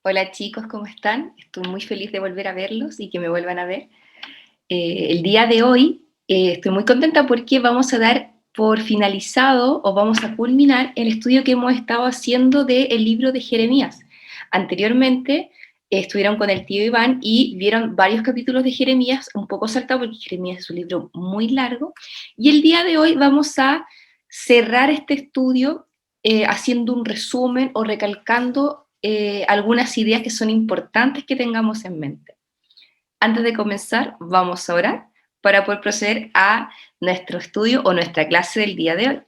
Hola chicos, ¿cómo están? Estoy muy feliz de volver a verlos y que me vuelvan a ver. El día de hoy estoy muy contenta porque vamos a dar por finalizado o vamos a culminar el estudio que hemos estado haciendo del libro de Jeremías. Anteriormente estuvieron con el tío Iván y vieron varios capítulos de Jeremías, un poco saltado porque Jeremías es un libro muy largo. Y el día de hoy vamos a cerrar este estudio haciendo un resumen o recalcando algunas ideas que son importantes que tengamos en mente. Antes de comenzar, vamos a orar para poder proceder a nuestro estudio o nuestra clase del día de hoy.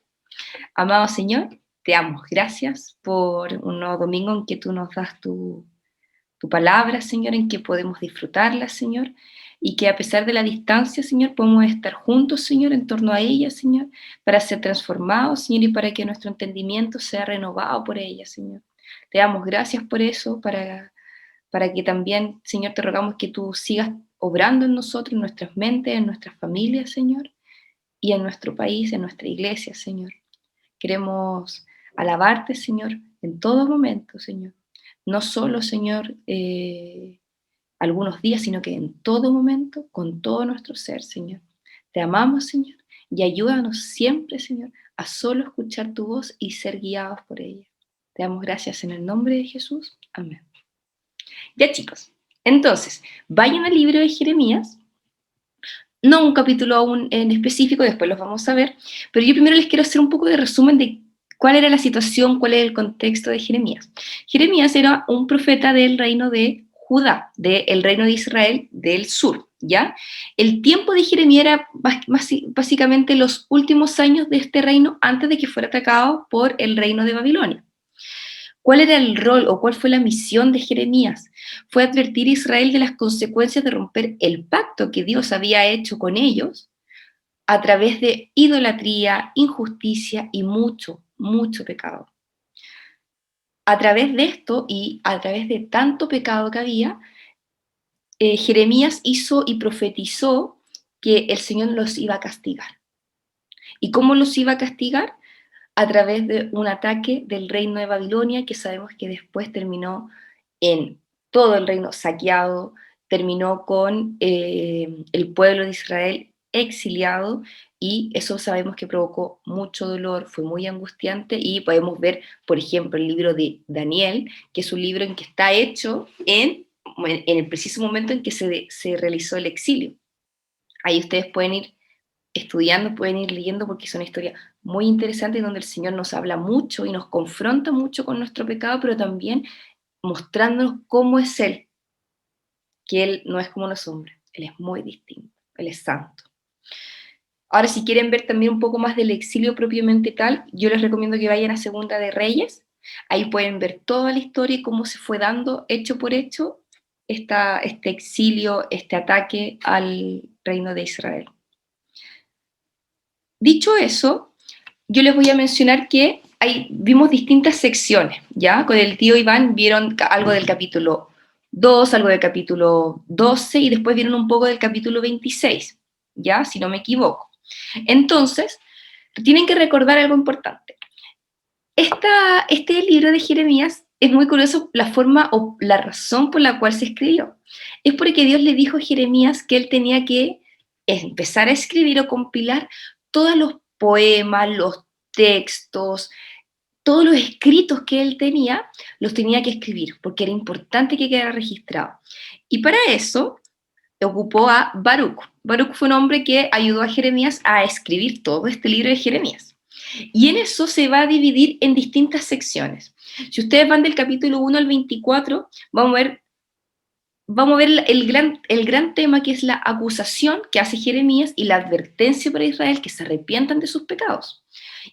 Amado Señor, te damos gracias por un nuevo domingo en que tú nos das tu palabra, Señor, en que podemos disfrutarla, Señor, y que a pesar de la distancia, Señor, podemos estar juntos, Señor, en torno a ella, Señor, para ser transformados, Señor, y para que nuestro entendimiento sea renovado por ella, Señor. Te damos gracias por eso, para que también, Señor, te rogamos que tú sigas obrando en nosotros, en nuestras mentes, en nuestras familias, Señor, y en nuestro país, en nuestra iglesia, Señor. Queremos alabarte, Señor, en todo momento, Señor. No solo, Señor, algunos días, sino que en todo momento, con todo nuestro ser, Señor. Te amamos, Señor, y ayúdanos siempre, Señor, a solo escuchar tu voz y ser guiados por ella. Te damos gracias en el nombre de Jesús. Amén. Ya chicos, entonces, vayan al libro de Jeremías, no un capítulo aún en específico, después los vamos a ver, pero yo primero les quiero hacer un poco de resumen de cuál era la situación, cuál era el contexto de Jeremías. Jeremías era un profeta del reino de Judá, del reino de Israel del sur, ¿ya? El tiempo de Jeremías era básicamente los últimos años de este reino antes de que fuera atacado por el reino de Babilonia. ¿Cuál era el rol o cuál fue la misión de Jeremías? Fue advertir a Israel de las consecuencias de romper el pacto que Dios había hecho con ellos a través de idolatría, injusticia y mucho, mucho pecado. A través de esto y a través de tanto pecado que había, Jeremías hizo y profetizó que el Señor los iba a castigar. ¿Y cómo los iba a castigar? A través de un ataque del reino de Babilonia, que sabemos que después terminó en todo el reino saqueado, terminó con el pueblo de Israel exiliado, y eso sabemos que provocó mucho dolor, fue muy angustiante, y podemos ver, por ejemplo, el libro de Daniel, que es un libro en que está hecho en el preciso momento en que se realizó el exilio. Ahí ustedes pueden ir estudiando, pueden ir leyendo, porque es una historia muy interesante donde el Señor nos habla mucho y nos confronta mucho con nuestro pecado, pero también mostrándonos cómo es Él, que Él no es como los hombres, Él es muy distinto, Él es santo. Ahora, si quieren ver también un poco más del exilio propiamente tal, yo les recomiendo que vayan a Segunda de Reyes, ahí pueden ver toda la historia y cómo se fue dando, hecho por hecho, este exilio, este ataque al reino de Israel. Dicho eso, yo les voy a mencionar que vimos distintas secciones, ¿ya? Con el tío Iván vieron algo del capítulo 2, algo del capítulo 12 y después vieron un poco del capítulo 26, ¿ya? Si no me equivoco. Entonces, tienen que recordar algo importante. Este libro de Jeremías es muy curioso la forma o la razón por la cual se escribió. Es porque Dios le dijo a Jeremías que él tenía que empezar a escribir o compilar todos los poemas, los textos, todos los escritos que él tenía, los tenía que escribir, porque era importante que quedara registrado. Y para eso ocupó a Baruch. Baruch fue un hombre que ayudó a Jeremías a escribir todo este libro de Jeremías. Y en eso se va a dividir en distintas secciones. Si ustedes van del capítulo 1 al 24, vamos a ver el gran tema, que es la acusación que hace Jeremías y la advertencia para Israel que se arrepientan de sus pecados.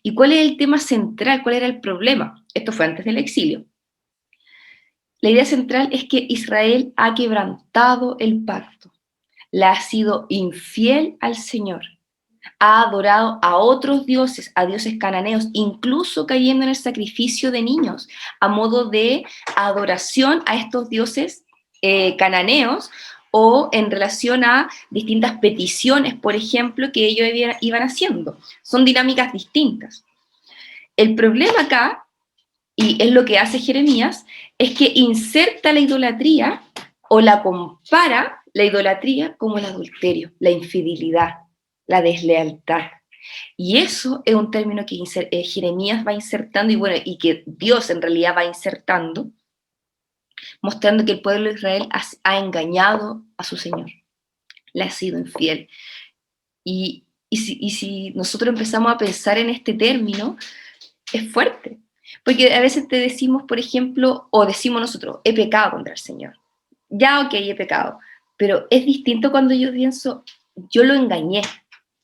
¿Y cuál es el tema central? ¿Cuál era el problema? Esto fue antes del exilio. La idea central es que Israel ha quebrantado el pacto, le ha sido infiel al Señor, ha adorado a otros dioses, a dioses cananeos, incluso cayendo en el sacrificio de niños, a modo de adoración a estos dioses cananeos, o en relación a distintas peticiones, por ejemplo, que ellos iban haciendo. Son dinámicas distintas. El problema acá y es lo que hace Jeremías, es que inserta la idolatría o la compara la idolatría como el adulterio, la infidelidad, la deslealtad. Y eso es un término que Jeremías va insertando y bueno, y que Dios en realidad va insertando, mostrando que el pueblo de Israel ha engañado a su Señor, le ha sido infiel. Y si nosotros empezamos a pensar en este término, es fuerte. Porque a veces te decimos, por ejemplo, o decimos nosotros, he pecado contra el Señor. Ya, ok, he pecado. Pero es distinto cuando yo pienso, yo lo engañé,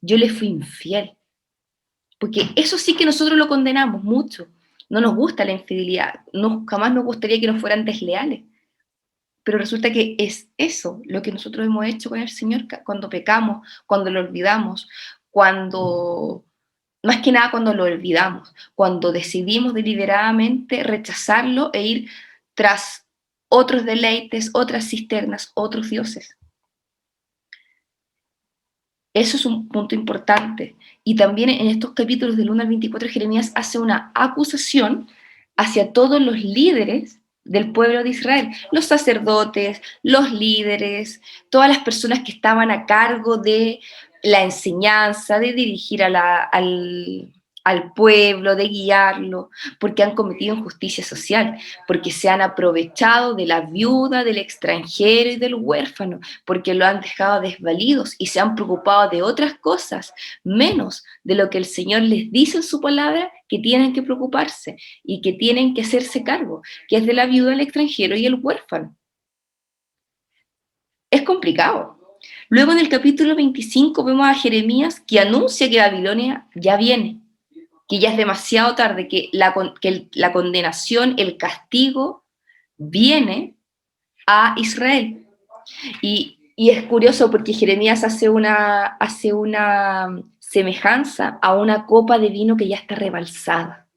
yo le fui infiel. Porque eso sí que nosotros lo condenamos mucho. No nos gusta la infidelidad, jamás nos gustaría que nos fueran desleales. Pero resulta que es eso lo que nosotros hemos hecho con el Señor cuando pecamos, cuando lo olvidamos, cuando, más que nada cuando lo olvidamos, cuando decidimos deliberadamente rechazarlo e ir tras otros deleites, otras cisternas, otros dioses. Eso es un punto importante. Y también en estos capítulos del 1 al 24, Jeremías hace una acusación hacia todos los líderes del pueblo de Israel, los sacerdotes, los líderes, todas las personas que estaban a cargo de la enseñanza, de dirigir al pueblo, de guiarlo, porque han cometido injusticia social, porque se han aprovechado de la viuda, del extranjero y del huérfano, porque lo han dejado desvalidos y se han preocupado de otras cosas, menos de lo que el Señor les dice en su palabra que tienen que preocuparse y que tienen que hacerse cargo, que es de la viuda, el extranjero y el huérfano. Es complicado. Luego en el capítulo 25 vemos a Jeremías que anuncia que Babilonia ya viene, que ya es demasiado tarde, que la condenación, el castigo viene a Israel. Y es curioso porque Jeremías hace una semejanza a una copa de vino que ya está rebalsada.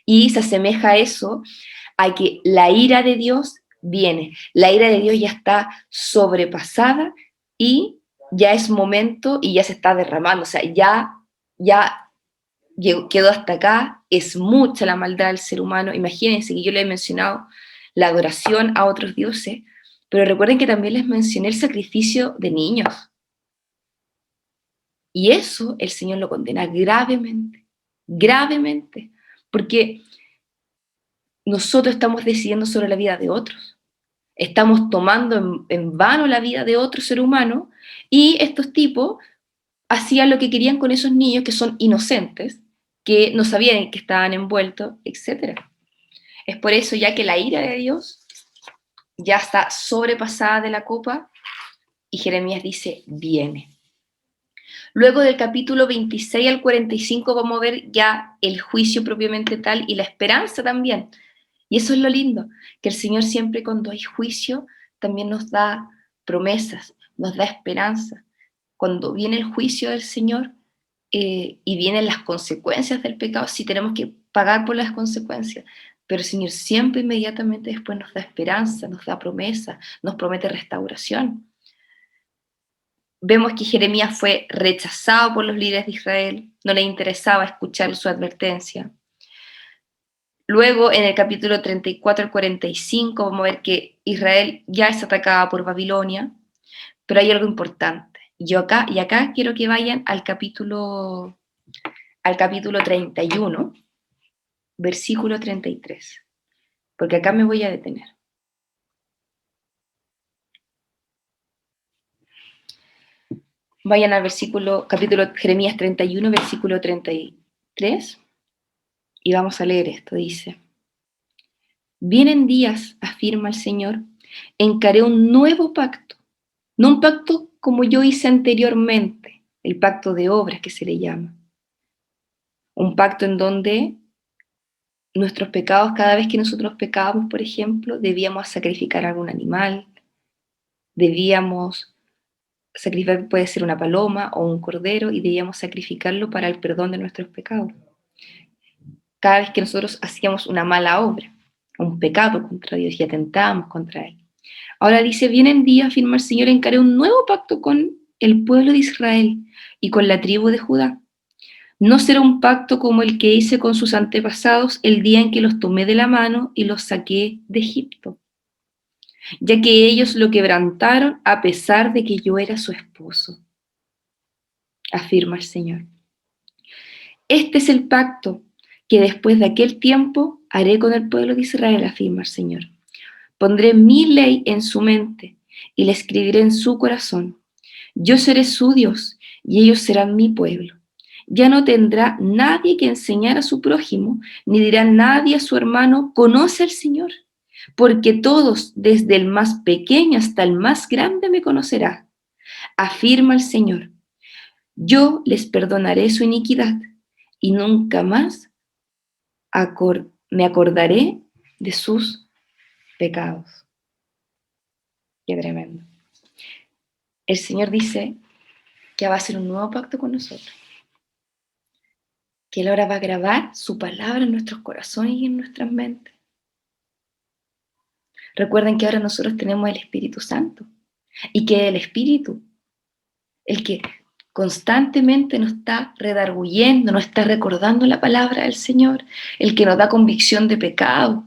Y se asemeja a eso, a que la ira de Dios viene. La ira de Dios ya está sobrepasada y ya es momento y ya se está derramando. O sea, ya quedó hasta acá, es mucha la maldad del ser humano. Imagínense que yo les he mencionado la adoración a otros dioses, pero recuerden que también les mencioné el sacrificio de niños. Y eso el Señor lo condena gravemente, gravemente, porque nosotros estamos decidiendo sobre la vida de otros. Estamos tomando en vano la vida de otro ser humano y estos tipos hacían lo que querían con esos niños que son inocentes, que no sabían en qué estaban envueltos, etc. Es por eso ya que la ira de Dios ya está sobrepasada de la copa y Jeremías dice, viene. Luego del capítulo 26 al 45 vamos a ver ya el juicio propiamente tal y la esperanza también. Y eso es lo lindo, que el Señor siempre cuando hay juicio también nos da promesas, nos da esperanza. Cuando viene el juicio del Señor y vienen las consecuencias del pecado, sí tenemos que pagar por las consecuencias, pero el Señor siempre inmediatamente después nos da esperanza, nos da promesa, nos promete restauración. Vemos que Jeremías fue rechazado por los líderes de Israel, no le interesaba escuchar su advertencia. Luego, en el capítulo 34 al 45, vamos a ver que Israel ya es atacada por Babilonia, pero hay algo importante. Y acá quiero que vayan al capítulo 31, versículo 33, porque acá me voy a detener. Vayan al capítulo Jeremías 31, versículo 33, y vamos a leer esto, dice: Vienen días, afirma el Señor, en que haré un nuevo pacto, no un pacto como yo hice anteriormente, el pacto de obras que se le llama. Un pacto en donde nuestros pecados, cada vez que nosotros pecábamos, por ejemplo, debíamos sacrificar algún animal, debíamos sacrificar, puede ser una paloma o un cordero, y debíamos sacrificarlo para el perdón de nuestros pecados. Cada vez que nosotros hacíamos una mala obra, un pecado contra Dios y atentábamos contra Él. Ahora dice, vienen días, afirma el Señor, en que haré un nuevo pacto con el pueblo de Israel y con la tribu de Judá. No será un pacto como el que hice con sus antepasados el día en que los tomé de la mano y los saqué de Egipto, ya que ellos lo quebrantaron a pesar de que yo era su esposo, afirma el Señor. Este es el pacto que después de aquel tiempo haré con el pueblo de Israel, afirma el Señor. Pondré mi ley en su mente y la escribiré en su corazón. Yo seré su Dios y ellos serán mi pueblo. Ya no tendrá nadie que enseñar a su prójimo, ni dirá nadie a su hermano, conoce al Señor, porque todos, desde el más pequeño hasta el más grande, me conocerá, afirma el Señor. Yo les perdonaré su iniquidad y nunca más me acordaré de sus pecados. Qué tremendo. El Señor dice que va a hacer un nuevo pacto con nosotros, que Él ahora va a grabar su palabra en nuestros corazones y en nuestras mentes. Recuerden que ahora nosotros tenemos el Espíritu Santo y que el Espíritu, el que constantemente nos está redarguyendo, nos está recordando la palabra del Señor, el que nos da convicción de pecado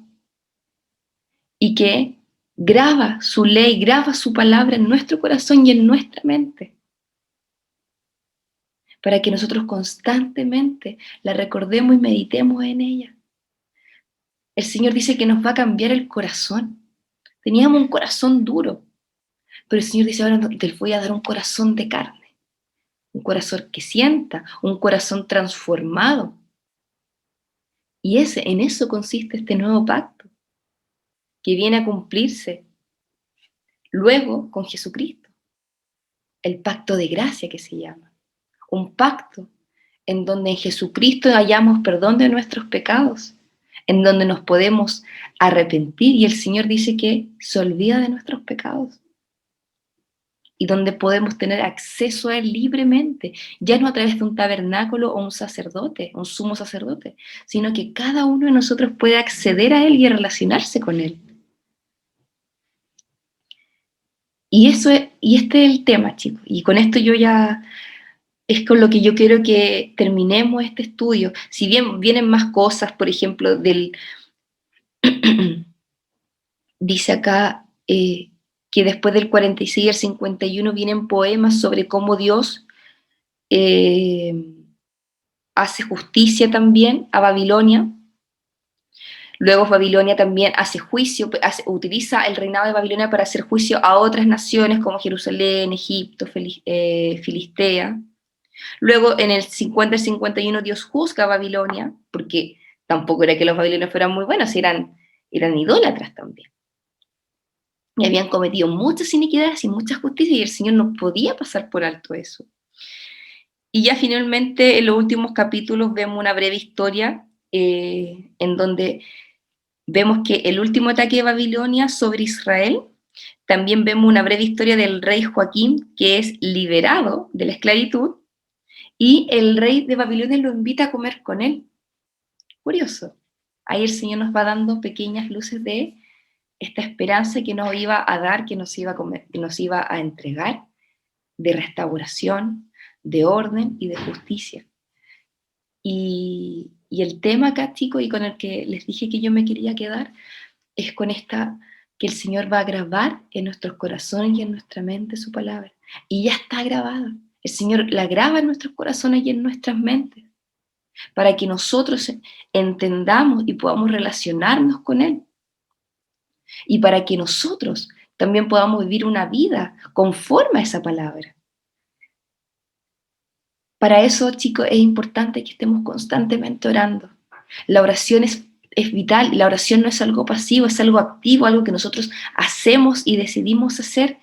y que graba su ley, graba su palabra en nuestro corazón y en nuestra mente, para que nosotros constantemente la recordemos y meditemos en ella. El Señor dice que nos va a cambiar el corazón. Teníamos un corazón duro, pero el Señor dice, ahora te voy a dar un corazón de carne, un corazón que sienta, un corazón transformado. Y en eso consiste este nuevo pacto, que viene a cumplirse luego con Jesucristo. El pacto de gracia que se llama. Un pacto en donde en Jesucristo hallamos perdón de nuestros pecados, en donde nos podemos arrepentir y el Señor dice que se olvida de nuestros pecados y donde podemos tener acceso a Él libremente, ya no a través de un tabernáculo o un sacerdote, un sumo sacerdote, sino que cada uno de nosotros puede acceder a Él y relacionarse con Él. Y este es el tema, chicos, y con esto yo ya es con lo que yo quiero que terminemos este estudio. Si bien vienen más cosas, por ejemplo, dice acá que después del 46 y el 51 vienen poemas sobre cómo Dios hace justicia también a Babilonia. Luego Babilonia también hace juicio, utiliza el reinado de Babilonia para hacer juicio a otras naciones como Jerusalén, Egipto, Filistea. Luego en el 50 y 51 Dios juzga a Babilonia, porque tampoco era que los babilonios fueran muy buenos, eran idólatras también. Y habían cometido muchas iniquidades y mucha justicia y el Señor no podía pasar por alto eso. Y ya finalmente en los últimos capítulos vemos una breve historia en donde vemos que el último ataque de Babilonia sobre Israel, también vemos una breve historia del rey Joaquín, que es liberado de la esclavitud, y el rey de Babilonia lo invita a comer con él. Curioso. Ahí el Señor nos va dando pequeñas luces de esta esperanza que nos iba a dar, que nos iba a entregar, de restauración, de orden y de justicia. Y el tema acá, chicos, y con el que les dije que yo me quería quedar, es con que el Señor va a grabar en nuestros corazones y en nuestra mente su palabra. Y ya está grabada. El Señor la graba en nuestros corazones y en nuestras mentes, para que nosotros entendamos y podamos relacionarnos con Él. Y para que nosotros también podamos vivir una vida conforme a esa palabra. Para eso, chicos, es importante que estemos constantemente orando. La oración es vital y la oración no es algo pasivo, es algo activo, algo que nosotros hacemos y decidimos hacer.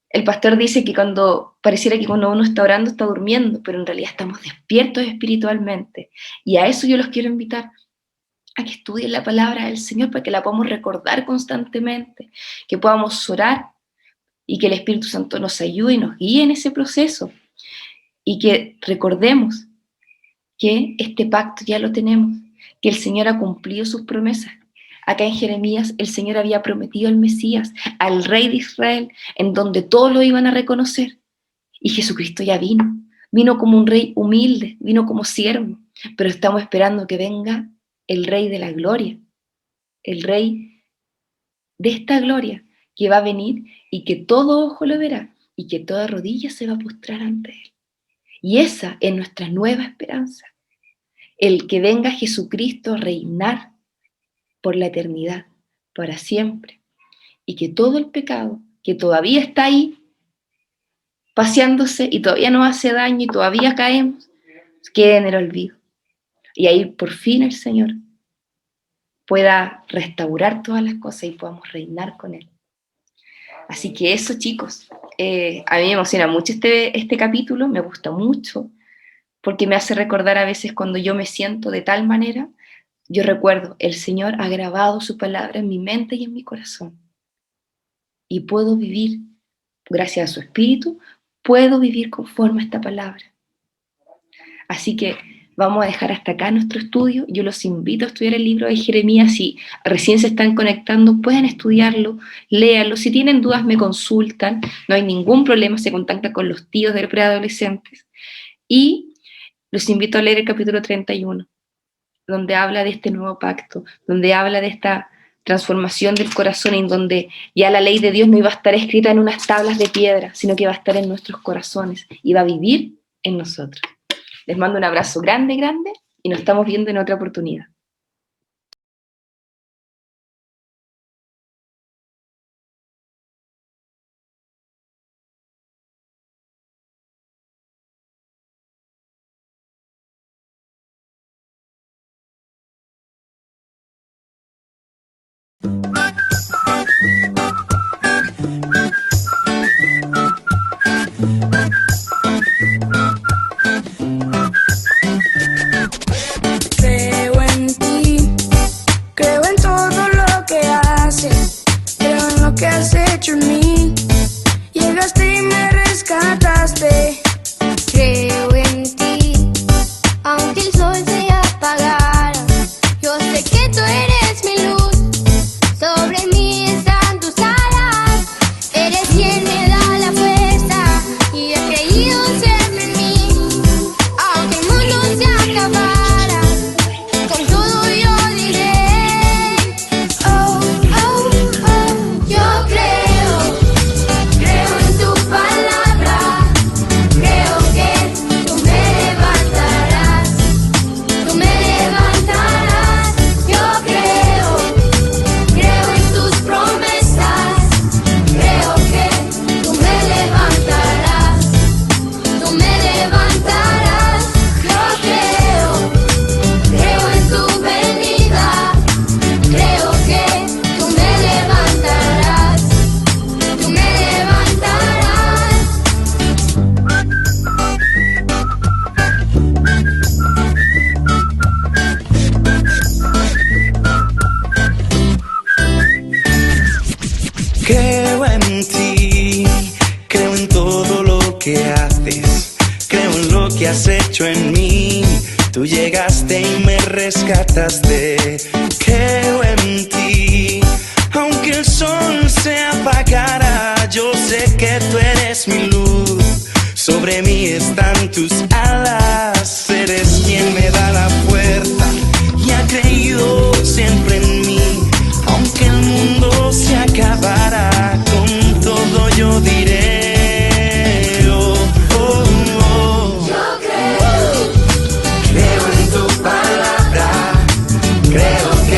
El pastor dice que pareciera que cuando uno está orando está durmiendo, pero en realidad estamos despiertos espiritualmente. Y a eso yo los quiero invitar, a que estudien la palabra del Señor para que la podamos recordar constantemente, que podamos orar y que el Espíritu Santo nos ayude y nos guíe en ese proceso. Y que recordemos que este pacto ya lo tenemos, que el Señor ha cumplido sus promesas. Acá en Jeremías el Señor había prometido al Mesías, al Rey de Israel, en donde todos lo iban a reconocer. Y Jesucristo ya vino. vino como un rey humilde, vino como siervo, pero estamos esperando que venga el rey de la gloria, el rey de esta gloria que va a venir y que todo ojo lo verá y que toda rodilla se va a postrar ante él. Y esa es nuestra nueva esperanza, el que venga Jesucristo a reinar por la eternidad, para siempre, y que todo el pecado que todavía está ahí, paseándose y todavía nos hace daño y todavía caemos, quede en el olvido. Y ahí por fin el Señor pueda restaurar todas las cosas y podamos reinar con Él. Así que eso, chicos, a mí me emociona mucho este capítulo, me gusta mucho, porque me hace recordar a veces cuando yo me siento de tal manera, yo recuerdo, el Señor ha grabado su palabra en mi mente y en mi corazón. Y puedo vivir, gracias a su Espíritu, puedo vivir conforme a esta palabra. Así que vamos a dejar hasta acá nuestro estudio. Yo los invito a estudiar el libro de Jeremías. Si recién se están conectando, pueden estudiarlo, léanlo. Si tienen dudas, me consultan. No hay ningún problema, se contactan con los tíos de preadolescentes. Y los invito a leer el capítulo 31, donde habla de este nuevo pacto, donde habla de esta transformación del corazón, en donde ya la ley de Dios no iba a estar escrita en unas tablas de piedra, sino que va a estar en nuestros corazones y va a vivir en nosotros. Les mando un abrazo grande, grande, y nos estamos viendo en otra oportunidad. Creo en ti, creo en todo lo que haces, creo en lo que has hecho en mí. Llegaste y me rescataste. Creo en ti, aunque el sol se apagara, yo sé que tú eres mi luz, sobre mí están tus alas, eres quien me da la fuerza y he creído siempre en mí, aunque el mundo se acabara, con todo yo diré, oh, oh, oh, yo creo en tu palabra. Creo que tú me levantarás, yo creo en tus promesas, creo que tú me levantarás, yo creo en tu venida, creo que tú me levantarás, Creo en ti, creo en todo lo que haces, creo en lo que has hecho en mí. Tú llegaste y me rescataste. Creo en ti, aunque el sol se apagara, yo sé que tú eres mi luz. Sobre mí están tus alas, eres quien me da la fuerza y ha creído siempre en mí. Aunque el mundo se acabara, con todo yo diré, oh, oh, oh. yo creo Creo en tu palabra, creo que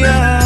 día.